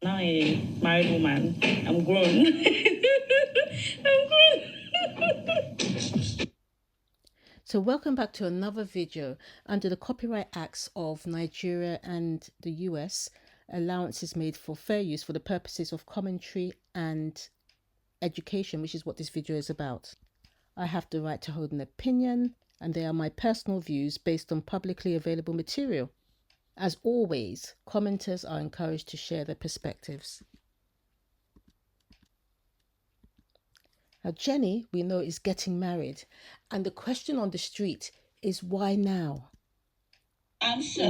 Now a married woman. I'm grown. I'm grown. So welcome back to another video. Under the Copyright Acts of Nigeria and the US, allowance is made for fair use for the purposes of commentary and education, which is what this video is about. I have the right to hold an opinion, and they are my personal views based on publicly available material. As always, commenters are encouraged to share their perspectives. Now, Jenny, we know, is getting married, and the question on the street is why now? I'm sure.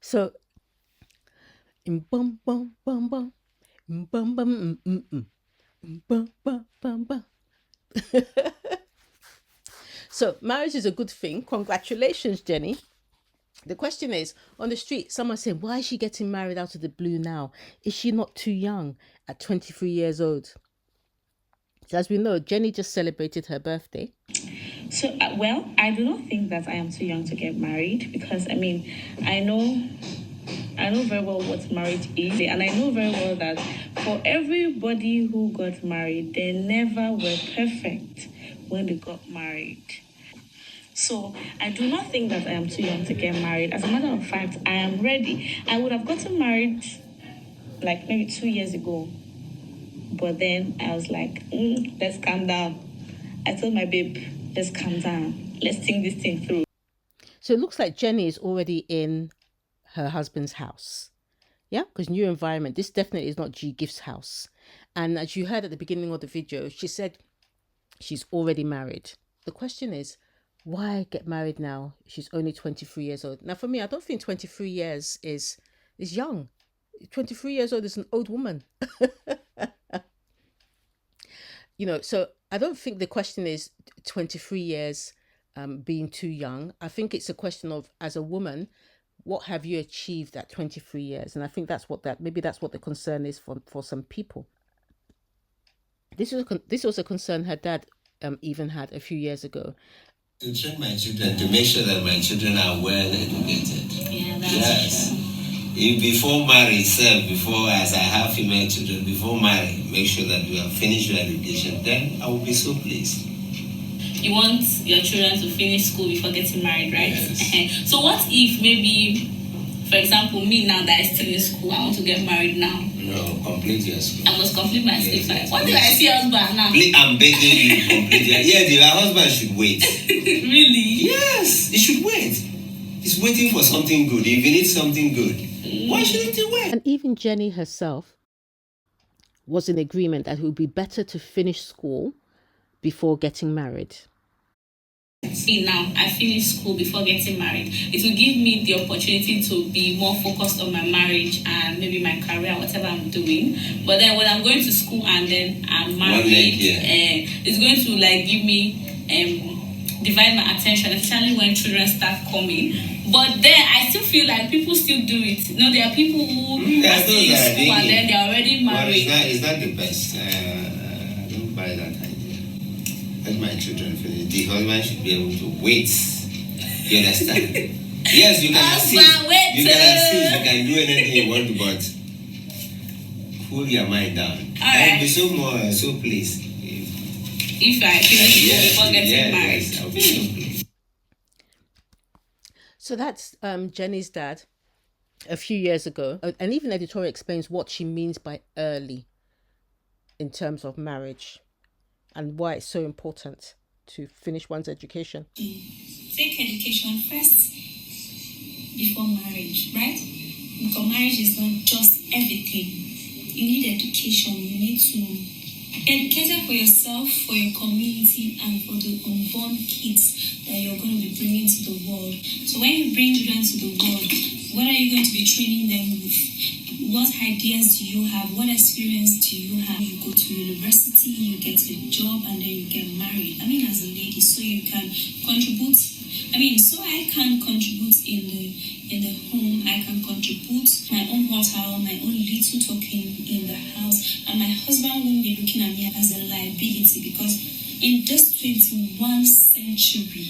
So, so marriage is a good thing. Congratulations, Jenny. The question is, on the street, someone said, why is she getting married out of the blue now? Is she not too young at 23 years old? So as we know, Jenny just celebrated her birthday. So, well, I do not think that I am too young to get married because, I know very well what marriage is, and I know very well that for everybody who got married, they never were perfect when they got married. So I do not think that I am too young to get married. As a matter of fact, I am ready. I would have gotten married like maybe 2 years ago. But then I was like, let's calm down. I told my babe, let's calm down. Let's think this thing through. So it looks like Jenny is already in her husband's house. Yeah, because new environment. This definitely is not G Gift's house. And as you heard at the beginning of the video, she said she's already married. The question is, why get married now? She's only 23 years old. Now, for me, I don't think 23 years is young. 23 years old is an old woman. So I don't think the question is 23 years being too young. I think it's a question of, as a woman, what have you achieved at 23 years? And I think that's what the concern is for some people. This was a concern her dad even had a few years ago. To train my children, to make sure that my children are well educated. Yeah, that's true. Before marriage, as I have female children, before marriage, make sure that you have finished your education. Then I will be so pleased. You want your children to finish school before getting married, right? Yes. So what if maybe, for example, me now that I'm still in school, I want to get married now? No, complete your school. I must complete my school. Yes. What if I see husband now? I'm begging you to complete your. Yeah, your husband should wait. Really? Yes, he should wait. He's waiting for something good. If he needs something good, why shouldn't he wait? And even Jenny herself was in agreement that it would be better to finish school before getting married. See, now I finished school before getting married. It will give me the opportunity to be more focused on my marriage and maybe my career, whatever I'm doing. But then when I'm going to school and then I'm married, it's going to give me divide my attention, especially when children start coming. But then I still feel like people still do it. There are people who are still in school and then they're already married. Well, it's not the best. I don't buy that idea. Let my children finish. The husband should be able to wait. You understand? Yes, you can assist. You can do anything you want to, but cool your mind down. I'll be so pleased. If I finish school before getting married. Yes, I'll be so pleased. So that's Jenny's dad a few years ago. And even editorial explains what she means by early in terms of marriage and why it's so important to finish one's education. Take education first before marriage, right? Because marriage is not just everything. You need education. You need to educate for yourself, for your community, and for the unborn kids that you're going to be bringing to the world. So when you bring children to the world, what are you going to be training them with? What ideas do you have? What experience do you have? You go to university, you get a job, and then you get married. As a lady, so you can contribute. So I can contribute in the home. I can contribute my own hotel, my own little token in the house. husband won't be looking at me as a liability, because in this 21st century,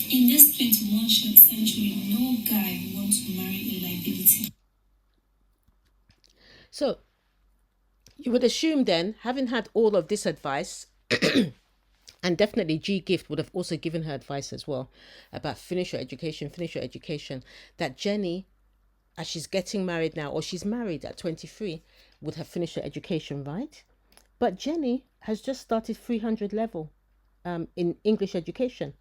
in this 21st century, no guy wants to marry a liability. So you would assume then, having had all of this advice, and definitely G Gift would have also given her advice as well about finish your education, that Jenny, as she's getting married now, or she's married at 23, would have finished her education, right? But Jenny has just started 300 level in English education.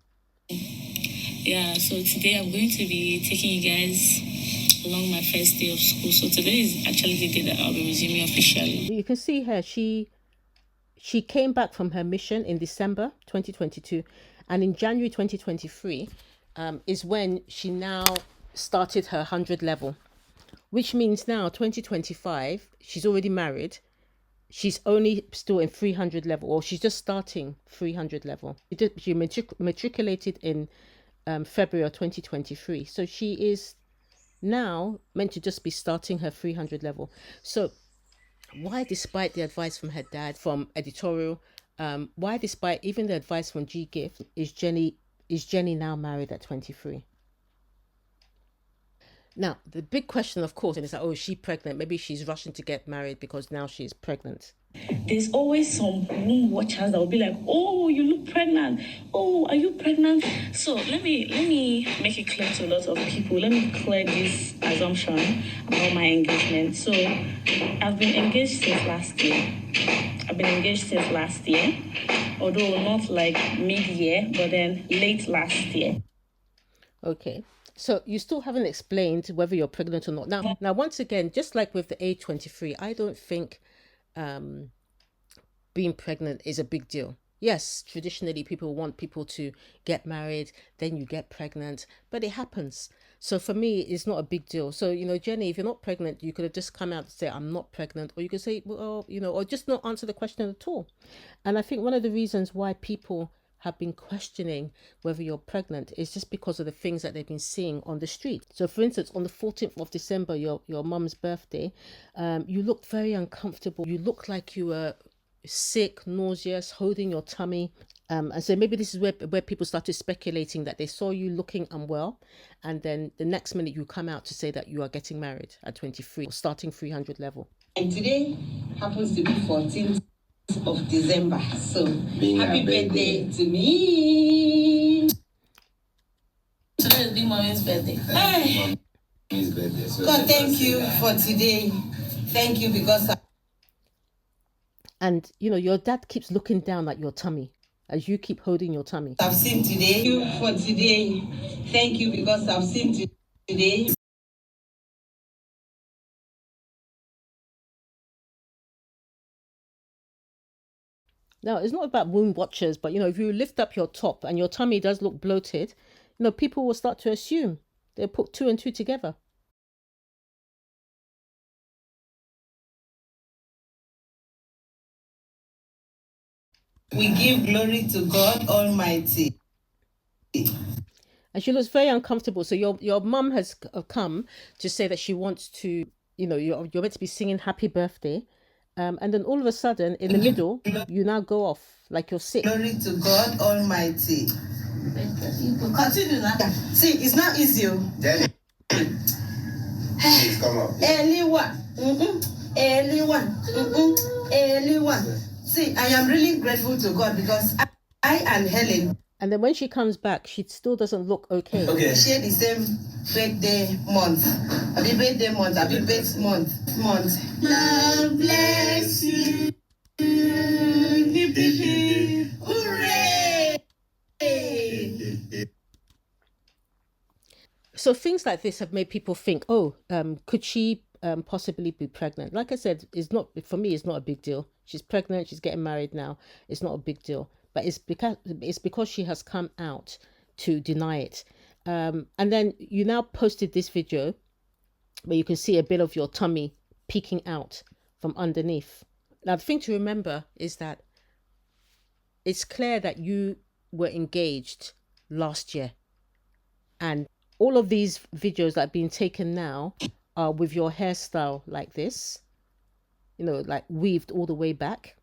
Yeah, so today I'm going to be taking you guys along my first day of school. So today is actually the day that I'll be resuming officially. You can see her, she came back from her mission in December 2022, and in January 2023 is when she now started her 100 level, which means now 2025, she's already married. She's only still in 300 level, or she's just starting 300 level. She matriculated in February of 2023. So she is now meant to just be starting her 300 level. So why, despite the advice from her dad, from editorial, why, despite even the advice from G Gift, is Jenny now married at 23? Now, the big question, of course, is that, oh, is she pregnant? Maybe she's rushing to get married because now she's pregnant. There's always some womb watchers that will be like, oh, you look pregnant. Oh, are you pregnant? So let me make it clear to a lot of people. Let me clear this assumption about my engagement. So I've been engaged since last year. Although not like mid-year, but then late last year. Okay. So you still haven't explained whether you're pregnant or not. Now, once again, just like with the age 23, I don't think being pregnant is a big deal. Yes, traditionally people want people to get married, then you get pregnant, but it happens. So for me, it's not a big deal. So, Jenny, if you're not pregnant, you could have just come out and say, I'm not pregnant, or you could say, well, or just not answer the question at all. And I think one of the reasons why people have been questioning whether you're pregnant is just because of the things that they've been seeing on the street. So for instance, on the 14th of December, your mum's birthday, you looked very uncomfortable. You looked like you were sick, nauseous, holding your tummy. And so maybe this is where people started speculating that they saw you looking unwell, and then the next minute you come out to say that you are getting married at 23, or starting 300 level. And today happens to be 14th of December. So happy birthday to me. Today is Big Mommy's birthday. Hey. God, thank you for today. Thank you because and your dad keeps looking down at your tummy as you keep holding your tummy. I've seen today. Thank you for today. Thank you because I've seen today. Now, it's not about wound watchers, but if you lift up your top and your tummy does look bloated, people will start to assume. They'll put two and two together. We give glory to God Almighty. And she looks very uncomfortable. So your mum has come to say that she wants to, you're meant to be singing happy birthday. And then all of a sudden, in the middle, you now go off like you're sick. Glory to God Almighty. Continue now. See, it's not easy. Jenny, please come up. Anyone. See, I am really grateful to God because I and Helen. And then when she comes back, she still doesn't look okay. We share the same birthday month. Happy birthday month. Happy birthday month. God bless you. Hooray! So things like this have made people think, oh, could she possibly be pregnant? Like I said, for me, it's not a big deal. She's pregnant. She's getting married now. It's not a big deal. But it's because she has come out to deny it. And then you now posted this video where you can see a bit of your tummy peeking out from underneath. Now, the thing to remember is that it's clear that you were engaged last year. And all of these videos that are being taken now are with your hairstyle like this. like weaved all the way back.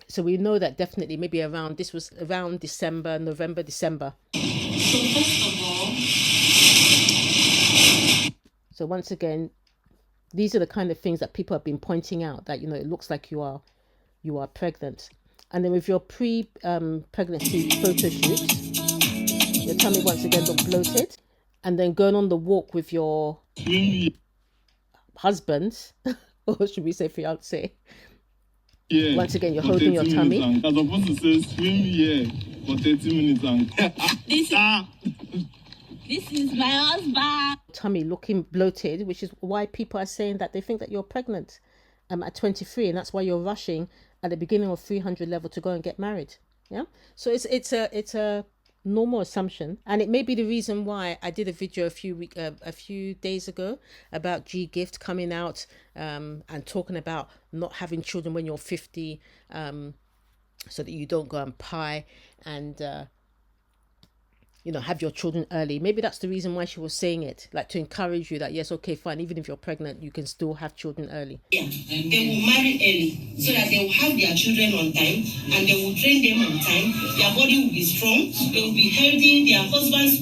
So we know that definitely maybe this was around December, November, December. So first of all, so once again, these are the kind of things that people have been pointing out, that, it looks like you are pregnant. And then with your pre-pregnancy photo shoots, your tummy once again looked bloated. And then going on the walk with your husband, or should we say fiance, once again you're holding your tummy. I was supposed to say swim here for 30 minutes. this is my husband. Tummy looking bloated, which is why people are saying that they think that you're pregnant at 23, and that's why you're rushing at the beginning of 300 level to go and get married. Yeah, so it's a normal assumption, and it may be the reason why I did a video a few days ago about G-Gift coming out and talking about not having children when you're 50, so that you don't go and pie and have your children early. Maybe that's the reason why she was saying it, like to encourage you that yes, okay, fine, even if you're pregnant, you can still have children early. Yeah, they will marry early so that they will have their children on time, and they will train them on time. Their body will be strong, they will be healthy, their husbands,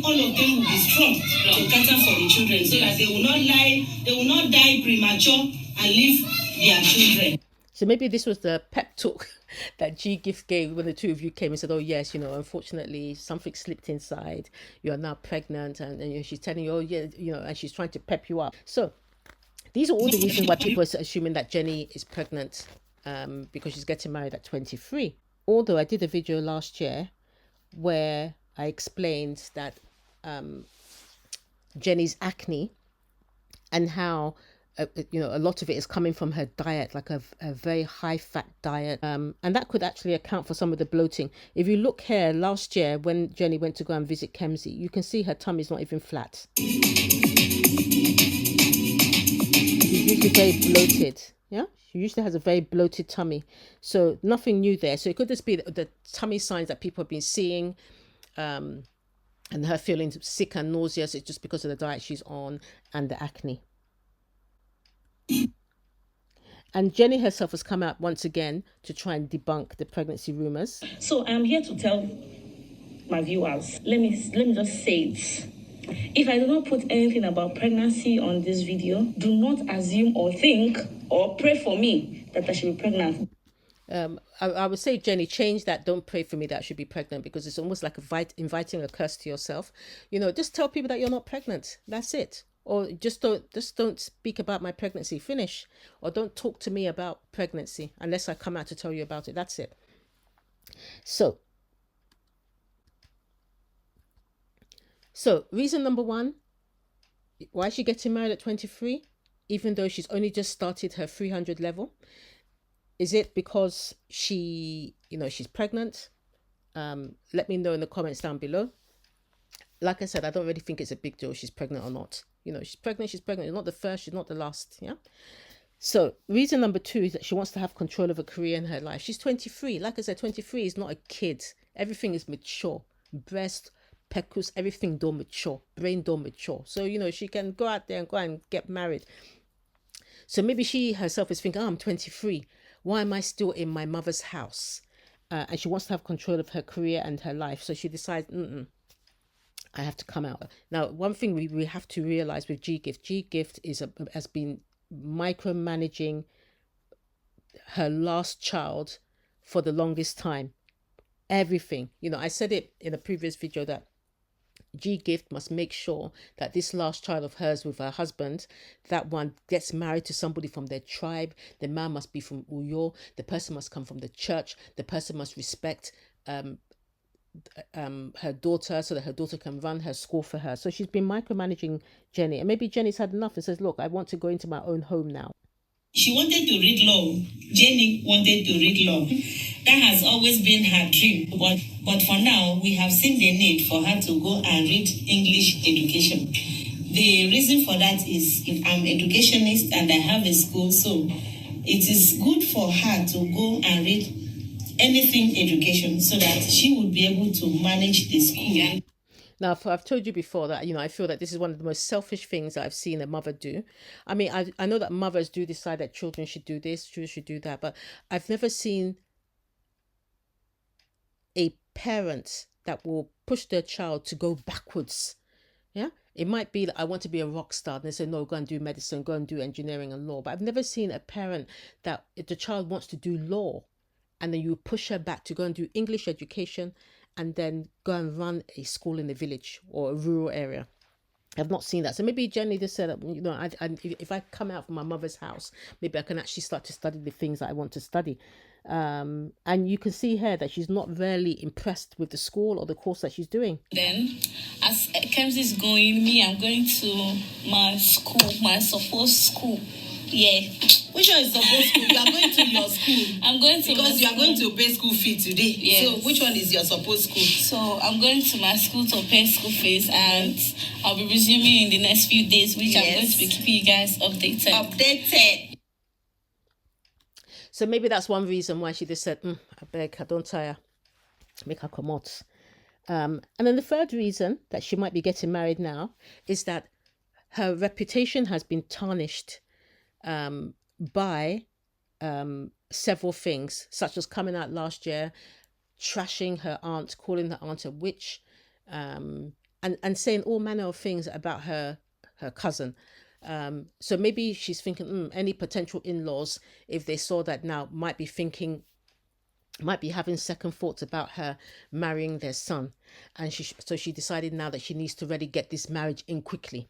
all of them will be strong to cater for the children, so that they will not die premature and leave their children. So maybe this was the pep talk that G-Gift gave when the two of you came and said, oh yes, unfortunately something slipped inside, you are now pregnant, and she's telling you, oh yeah, and she's trying to pep you up. So these are all the reasons why people are assuming that Jenny is pregnant, because she's getting married at 23. Although I did a video last year where I explained that Jenny's acne and how a lot of it is coming from her diet, like a very high fat diet, and that could actually account for some of the bloating. If you look here, last year when Jenny went to go and visit Kemsey, you can see her tummy's not even flat. She's usually very bloated. Yeah, she usually has a very bloated tummy, so nothing new there. So it could just be the tummy signs that people have been seeing, and her feeling sick and nauseous. It's just because of the diet she's on and the acne. And Jenny herself has come out once again to try and debunk the pregnancy rumors. So I'm here to tell my viewers, let me just say it. If I do not put anything about pregnancy on this video, do not assume or think or pray for me that I should be pregnant. I would say, Jenny, change that. Don't pray for me that I should be pregnant, because it's almost like inviting a curse to yourself. Just tell people that you're not pregnant. That's it. Or just don't speak about my pregnancy. Finish. Or don't talk to me about pregnancy unless I come out to tell you about it. That's it. So reason number one, why is she getting married at 23, even though she's only just started her 300 level? Is it because she's pregnant? Let me know in the comments down below. Like I said, I don't really think it's a big deal she's pregnant or not. She's pregnant. She's not the first, she's not the last. Yeah. So reason number two is that she wants to have control of her career and her life. She's 23. Like I said, 23 is not a kid. Everything is mature. Breast, pecus, everything don't mature. Brain don't mature. So, she can go out there and go and get married. So maybe she herself is thinking, I'm 23. Why am I still in my mother's house? And she wants to have control of her career and her life. So she decides, I have to come out. Now, one thing we have to realize with G-Gift has been micromanaging her last child for the longest time. Everything. I said it in a previous video that G-Gift must make sure that this last child of hers with her husband, that one gets married to somebody from their tribe. The man must be from Uyo. The person must come from the church. The person must respect her daughter, so that her daughter can run her school for her. So she's been micromanaging Jenny, and maybe Jenny's had enough and says, look, I want to go into my own home now. She wanted to read law. Jenny wanted to read law. That has always been her dream. But for now, we have seen the need for her to go and read English education. The reason for that is I'm educationist and I have a school, so it is good for her to go and read anything education so that she would be able to manage the school. Now, I've told you before that, I feel that this is one of the most selfish things that I've seen a mother do. I mean, I know that mothers do decide that children should do this, children should do that, but I've never seen a parent that will push their child to go backwards. Yeah. It might be that I want to be a rock star, and they say, no, go and do medicine, go and do engineering and law. But I've never seen a parent that if the child wants to do law, and then you push her back to go and do English education and then go and run a school in the village or a rural area. I've not seen that. So maybe Jenny just said, if I come out from my mother's house, maybe I can actually start to study the things that I want to study. And you can see here that she's not really impressed with the school or the course that she's doing. Then, as Kems is going, me, I'm going to my school, my supposed school. Yeah. Which one is supposed school? You are going to your school. I'm going to because you are going to pay school fee today. Yes. So which one is your supposed school? So I'm going to my school to pay school fees, and I'll be resuming in the next few days, which I'm going to be keeping you guys updated. So maybe that's one reason why she just said, I beg, I don't tire, make her come out. And then the third reason that she might be getting married now is that her reputation has been tarnished by several things, such as coming out last year, trashing her aunt, calling her aunt a witch, and saying all manner of things about her cousin. So maybe she's thinking, any potential in-laws, if they saw that now, might be having second thoughts about her marrying their son. And so she decided now that she needs to really get this marriage in quickly.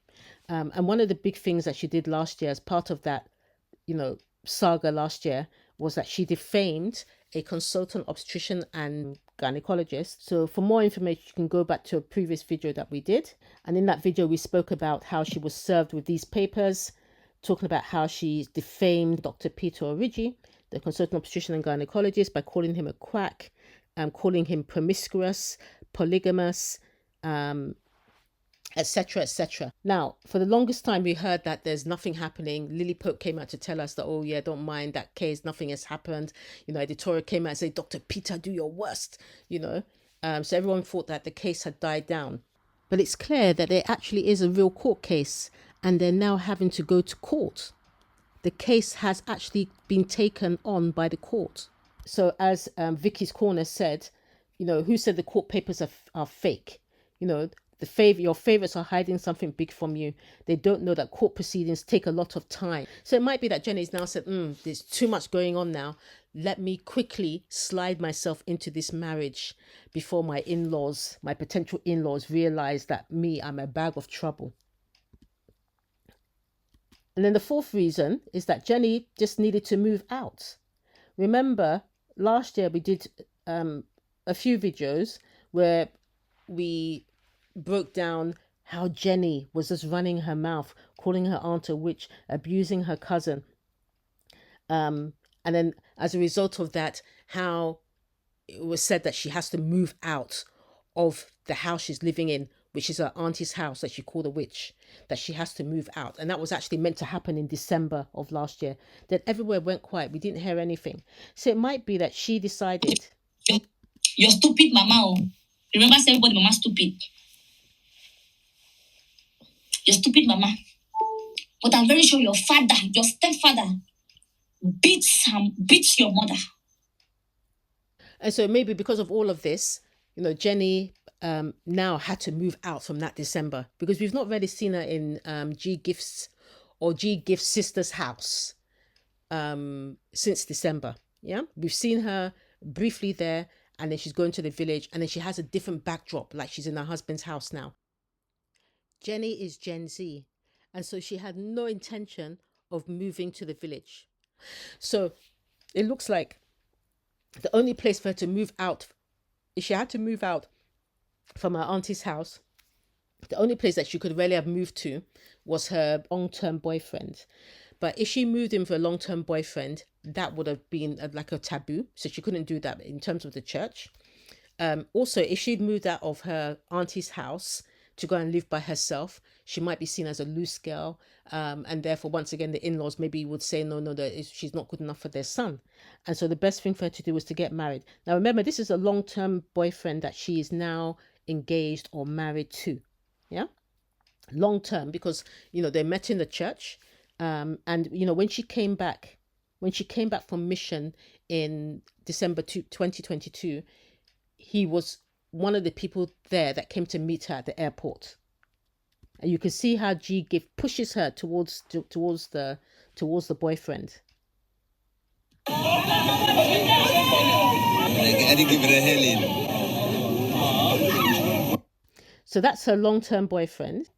And one of the big things that she did last year as part of that, saga last year, was that she defamed a consultant obstetrician and gynecologist. So for more information, you can go back to a previous video that we did. And in that video, we spoke about how she was served with these papers, talking about how she defamed Dr. Peter Origi, the consultant obstetrician and gynecologist, by calling him a quack, calling him promiscuous, polygamous, etc., etc. Now, for the longest time, we heard that there's nothing happening. Lily Pope came out to tell us that, oh yeah, don't mind that case, nothing has happened. Editorial came out and said, Dr. Peter, do your worst, So everyone thought that the case had died down. But it's clear that there actually is a real court case, and they're now having to go to court. The case has actually been taken on by the court. So as Vicky's Corner said, who said the court papers are fake? Your favorites are hiding something big from you. They don't know that court proceedings take a lot of time. So it might be that Jenny's now said, there's too much going on now. Let me quickly slide myself into this marriage before my potential in-laws realize that I'm a bag of trouble. And then the fourth reason is that Jenny just needed to move out. Remember, last year we did a few videos where we broke down how Jenny was just running her mouth, calling her aunt a witch, abusing her cousin. And then as a result of that, how it was said that she has to move out of the house she's living in, which is her auntie's house that she called a witch, that she has to move out. And that was actually meant to happen in December of last year. Then everywhere went quiet. We didn't hear anything. So it might be that she decided... You're stupid, Mama. Remember, everybody, Mama, stupid. You're stupid, Mama. But I'm very sure your father, your stepfather, beats your mother. And so maybe because of all of this, Jenny now had to move out from that December, because we've not really seen her in G Gift's sister's house since December. Yeah, we've seen her briefly there, and then she's going to the village, and then she has a different backdrop, like she's in her husband's house now. Jenny is Gen Z, and so she had no intention of moving to the village. So it looks like the only place for her to move out, if she had to move out from her auntie's house, the only place that she could really have moved to was her long-term boyfriend. But if she moved in for a long-term boyfriend, that would have been like a taboo. So she couldn't do that in terms of the church. Also, if she'd moved out of her auntie's house to go and live by herself, she might be seen as a loose girl. And therefore, once again, the in-laws maybe would say, no, that she's not good enough for their son. And so the best thing for her to do was to get married. Now, remember, this is a long-term boyfriend that she is now engaged or married to. Yeah, long term, because they met in the church, and when she came back from mission in December 2022, he was one of the people there that came to meet her at the airport. And you can see how G Gift pushes her towards the boyfriend. So that's her long-term boyfriend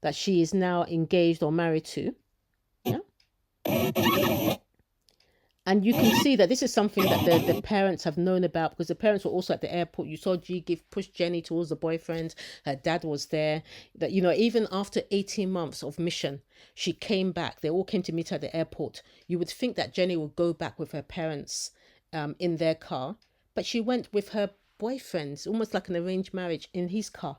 that she is now engaged or married to. Yeah. And you can see that this is something that the parents have known about, because the parents were also at the airport. You saw G Gift push Jenny towards the boyfriend. Her dad was there. That, even after 18 months of mission, she came back. They all came to meet her at the airport. You would think that Jenny would go back with her parents in their car, but she went with her boyfriend, almost like an arranged marriage, in his car.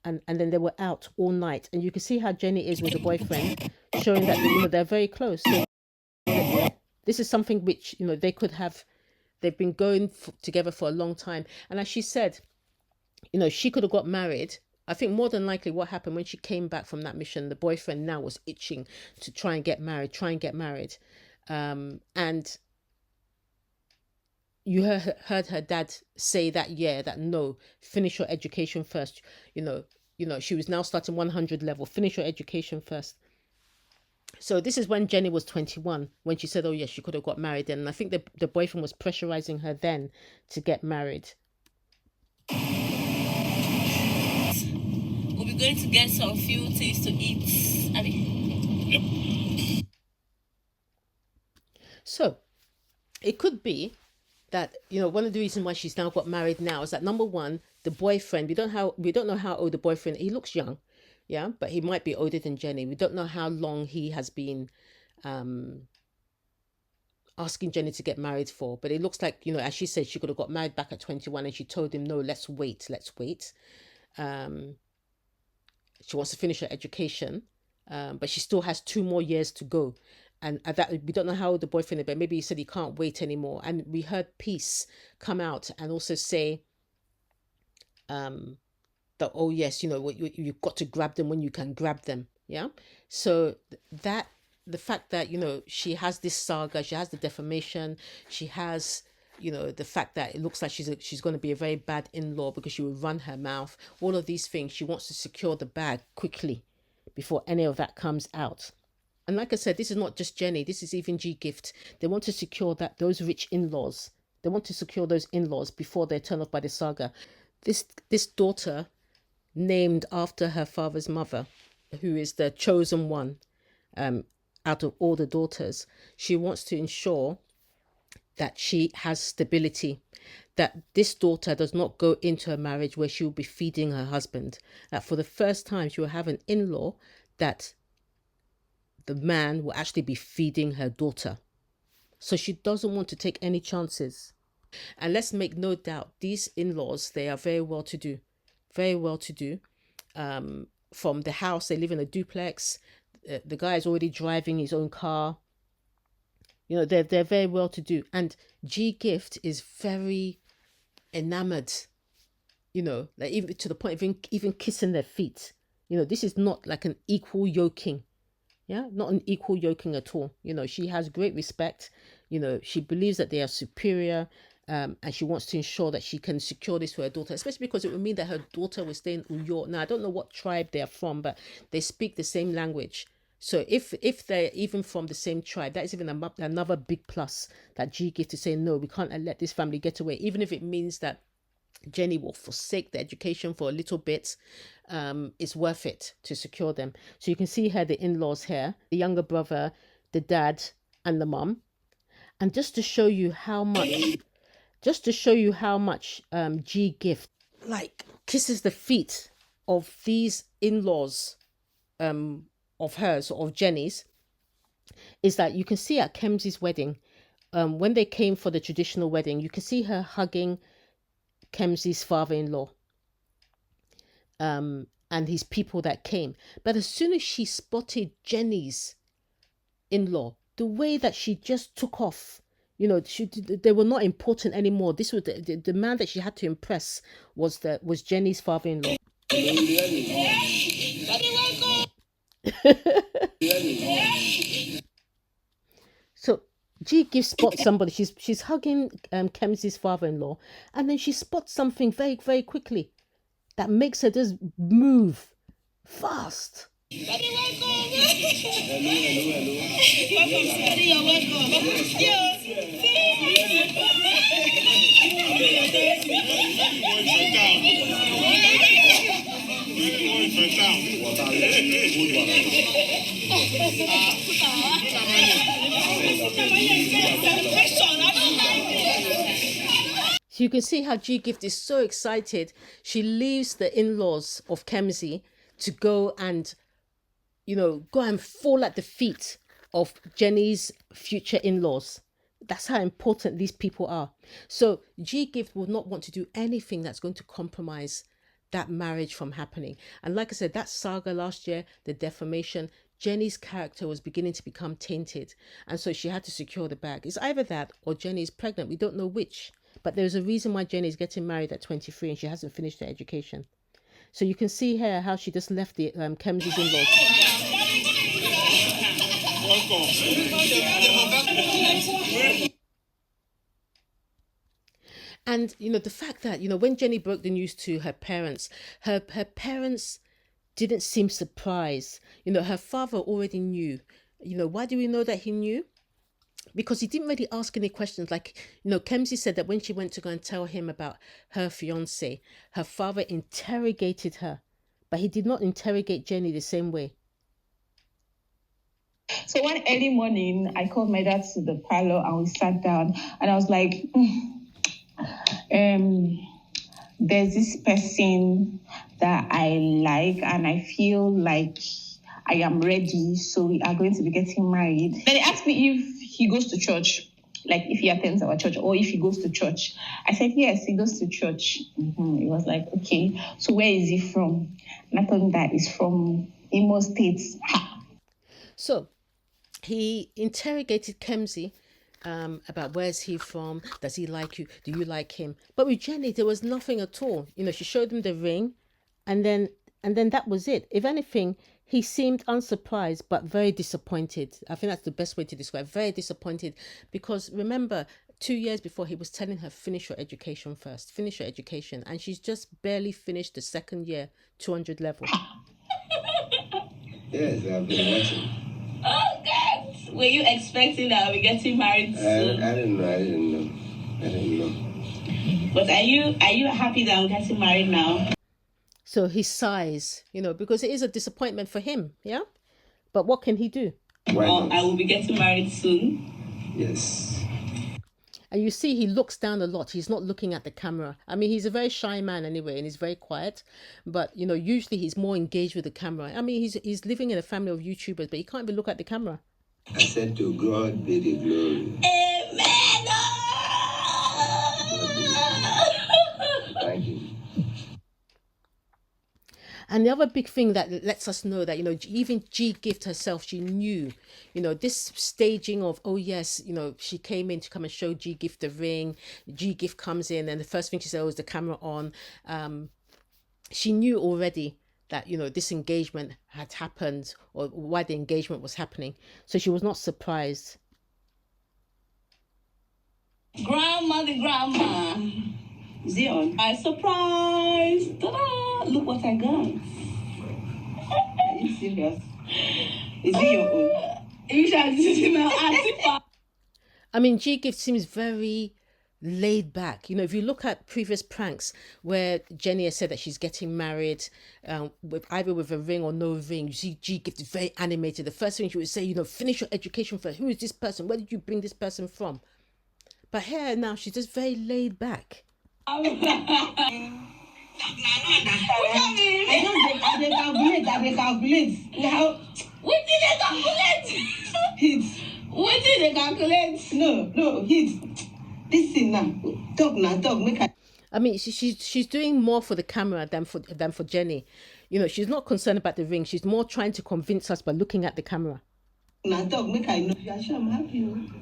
And then they were out all night. And you can see how Jenny is with the boyfriend, showing that they're very close. So this is something which they've been going together for a long time. And as she said, she could have got married. I think more than likely what happened when she came back from that mission, the boyfriend now was itching to try and get married. And you heard her dad say that no, finish your education first. She was now starting 100 level, finish your education first. So this is when Jenny was 21, when she said, oh yes, she could have got married then. And I think the boyfriend was pressurizing her then to get married. We'll be going to get some few things to eat. Yep. So it could be that, one of the reasons why she's now got married now is that, number one, the boyfriend, we don't know how old the boyfriend, he looks young. Yeah, but he might be older than Jenny. We don't know how long he has been asking Jenny to get married for. But it looks like, as she said, she could have got married back at 21 and she told him, no, let's wait. She wants to finish her education, but she still has 2 more years to go. And that we don't know how old the boyfriend is, but maybe he said he can't wait anymore. And we heard Peace come out and also say, that, oh yes, you've got to grab them when you can grab them. Yeah. So that the fact that she has this saga, she has the defamation, she has the fact that it looks like she's going to be a very bad in-law because she will run her mouth. All of these things, she wants to secure the bag quickly before any of that comes out. And like I said, this is not just Jenny. This is even G Gift. They want to secure those rich in-laws. They want to secure those in-laws before they're turned off by the saga. This daughter, named after her father's mother, who is the chosen one out of all the daughters, she wants to ensure that she has stability, that this daughter does not go into a marriage where she will be feeding her husband, that for the first time she will have an in-law that the man will actually be feeding her daughter. So she doesn't want to take any chances. And let's make no doubt, these in-laws, they are very well to do. From the house, they live in a duplex. The guy is already driving his own car. They're very well to do. And G Gift is very enamored, like even to the point of even kissing their feet. This is not like an equal yoking. Yeah, not an equal yoking at all. She has great respect. She believes that they are superior. And she wants to ensure that she can secure this for her daughter, especially because it would mean that her daughter will stay in Uyo. Now, I don't know what tribe they're from, but they speak the same language. So if they're even from the same tribe, that is even another big plus that G Gift to say, no, we can't let this family get away, even if it means that Jenny will forsake the education for a little bit. It's worth it to secure them. So you can see here the in-laws here, the younger brother, the dad, and the mom. And just to show you how much G Gift like kisses the feet of these in-laws of hers, of Jenny's, is that you can see at Kemsey's wedding, when they came for the traditional wedding, you can see her hugging Kemsey's father-in-law and his people that came. But as soon as she spotted Jenny's in-law, the way that she just took off, You know, they were not important anymore. This was the man that she had to impress was Jenny's father-in-law. So G gives spots somebody. She's hugging Kemsey's father-in-law, and then she spots something very, very quickly that makes her just move fast. So you can see how G Gift is so excited. She leaves the in-laws of Kemsey to go and, you know, go and fall at the feet of Jenny's future in-laws. That's how important these people are. So G Gift will not want to do anything that's going to compromise that marriage from happening. And like I said, that saga last year, the defamation, Jenny's character was beginning to become tainted. And so she had to secure the bag. It's either that or Jenny's pregnant. We don't know which. But there's a reason why Jenny's getting married at 23 and she hasn't finished her education. So you can see here how she just left the Kemsey's in-laws. And, you know, the fact that, you know, when Jenny broke the news to her parents, her parents didn't seem surprised. You know, her father already knew. You know, why do we know that he knew? Because he didn't really ask any questions. Like, you know, Kemsey said that when she went to go and tell him about her fiance, her father interrogated her, but he did not interrogate Jenny the same way. So one early morning, I called my dad to the parlor and we sat down and I was like, there's this person that I like and I feel like I am ready, so we are going to be getting married. Then he asked me if he goes to church, like if he attends our church or if he goes to church. I said, yes, he goes to church. He was like, okay, so where is he from? And I told him that he's from Imo State. So he interrogated Kemsey about where's he from, does he like you, do you like him? But with Jenny, there was nothing at all. You know, she showed him the ring and then that was it. If anything, he seemed unsurprised but very disappointed. I think that's the best way to describe it. Very disappointed because remember, 2 years before he was telling her, finish your education first, finish your education, and she's just barely finished the second year 200 level. Yes, I've been watching. Oh God! Were you expecting that I'll be getting married soon? I didn't know. But are you happy that I'm getting married now? So he sighs, you know, because it is a disappointment for him, yeah? But what can he do? Well, I will be getting married soon. Yes. And you see, he looks down a lot. He's not looking at the camera. I mean, he's a very shy man anyway, and he's very quiet. But, you know, usually he's more engaged with the camera. I mean, he's living in a family of YouTubers, but he can't even look at the camera. I said to God be the glory. Amen. Thank you. And the other big thing that lets us know that, you know, even G Gift herself, she knew, you know, this staging of, oh, yes, you know, she came in to come and show G Gift the ring. G Gift comes in and the first thing she said was the camera on. She knew already that, you know, this engagement had happened or why the engagement was happening. So she was not surprised. Grandma. Is he on? I'm surprised. Ta-da! Look what I got. Are you serious? Is it your own? You should I mean, G Gift seems very laid back. You know, if you look at previous pranks where Jenny has said that she's getting married with either with a ring or no ring, you see G Gift is very animated. The first thing she would say, you know, finish your education first. Who is this person? Where did you bring this person from? But here now, she's just very laid back. I calculate. Now, what did they calculate? Hit. What did they calculate? No, hit. This thing now. Talk. Make her. I mean, she's doing more for the camera than for Jenny. You know, she's not concerned about the ring. She's more trying to convince us by looking at the camera. Now talk. Make I know. Yeah, sure, I'm happy.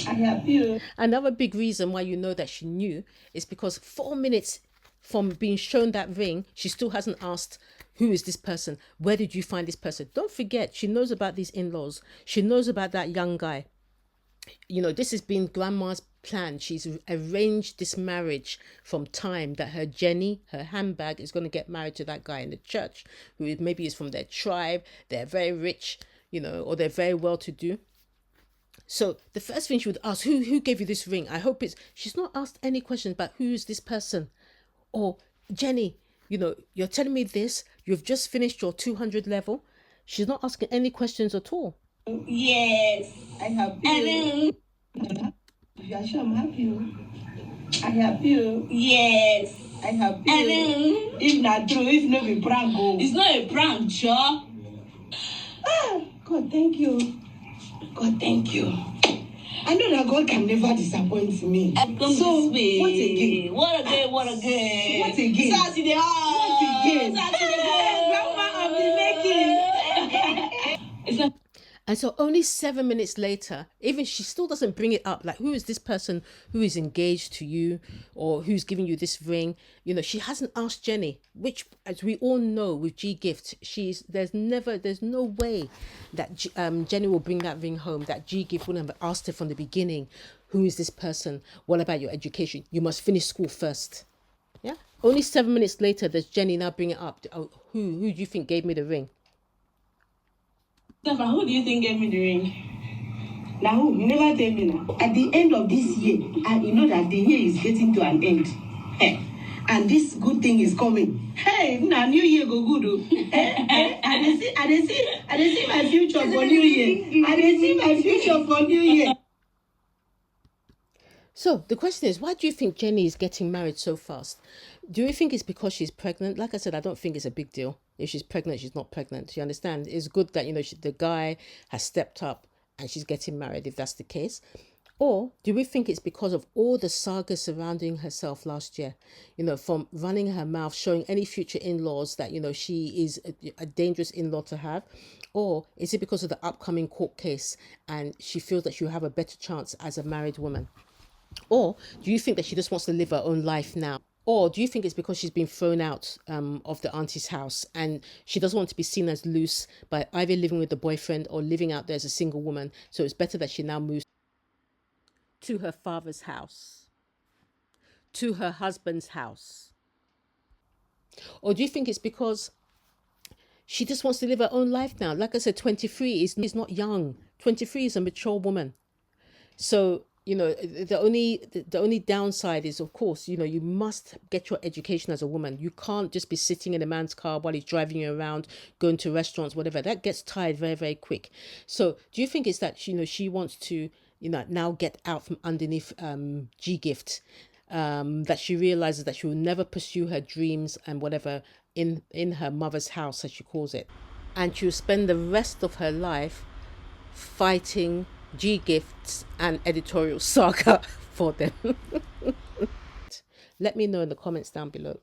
I have you. Another big reason why you know that she knew is because 4 minutes from being shown that ring, she still hasn't asked, who is this person? Where did you find this person? Don't forget, she knows about these in-laws. She knows about that young guy. You know, this has been grandma's plan. She's arranged this marriage from time that her Jenny, her handbag, is going to get married to that guy in the church who maybe is from their tribe. They're very rich, you know, or they're very well to do. So the first thing she would ask, who gave you this ring? I hope she's not asked any questions about who is this person. Or, Jenny, you know, you're telling me this, you've just finished your 200 level. She's not asking any questions at all. Yes, I have you. You are sure I'm happy. I have you. Yes, I have you. If not true, if not be prank, it's not a prank, sure. God, thank you. God, thank you. I know that God can never disappoint me. So, what again? What again? What again? What again? Saturday. What again? Saturday. Grandma, I've been making. It's not. And so only 7 minutes later, even she still doesn't bring it up. Like, who is this person who is engaged to you or who's giving you this ring? You know, she hasn't asked Jenny, which, as we all know with G Gift, there's no way that Jenny will bring that ring home, that G Gift wouldn't have asked her from the beginning, who is this person? What about your education? You must finish school first. Yeah. Only 7 minutes later, does Jenny now bring it up? Oh, who do you think gave me the ring? Who do you think gave me the ring? Now, you never tell me now. At the end of this year, you know that the year is getting to an end. And this good thing is coming. Hey, now New Year go good. I see my future for New Year. I see my future for New Year. So the question is, why do you think Jenny is getting married so fast? Do you think it's because she's pregnant? Like I said, I don't think it's a big deal. If she's pregnant, she's not pregnant. You understand? It's good that, you know, the guy has stepped up and she's getting married, if that's the case. Or do we think it's because of all the saga surrounding herself last year? You know, from running her mouth, showing any future in-laws that, you know, she is a dangerous in-law to have? Or is it because of the upcoming court case and she feels that she'll have a better chance as a married woman? Or do you think that she just wants to live her own life now? Or do you think it's because she's been thrown out of the auntie's house and she doesn't want to be seen as loose by either living with the boyfriend or living out there as a single woman? So it's better that she now moves to her father's house, to her husband's house. Or do you think it's because she just wants to live her own life now? Like I said, 23 is not young. 23 is a mature woman. So, you know, the only downside is, of course, you know, you must get your education as a woman. You can't just be sitting in a man's car while he's driving you around, going to restaurants, whatever. That gets tired very, very quick. So do you think it's that, you know, she wants to, you know, now get out from underneath G Gift, that she realizes that she will never pursue her dreams and whatever in her mother's house, as she calls it, and she'll spend the rest of her life fighting G Gifts and editorial saga for them? Let me know in the comments down below.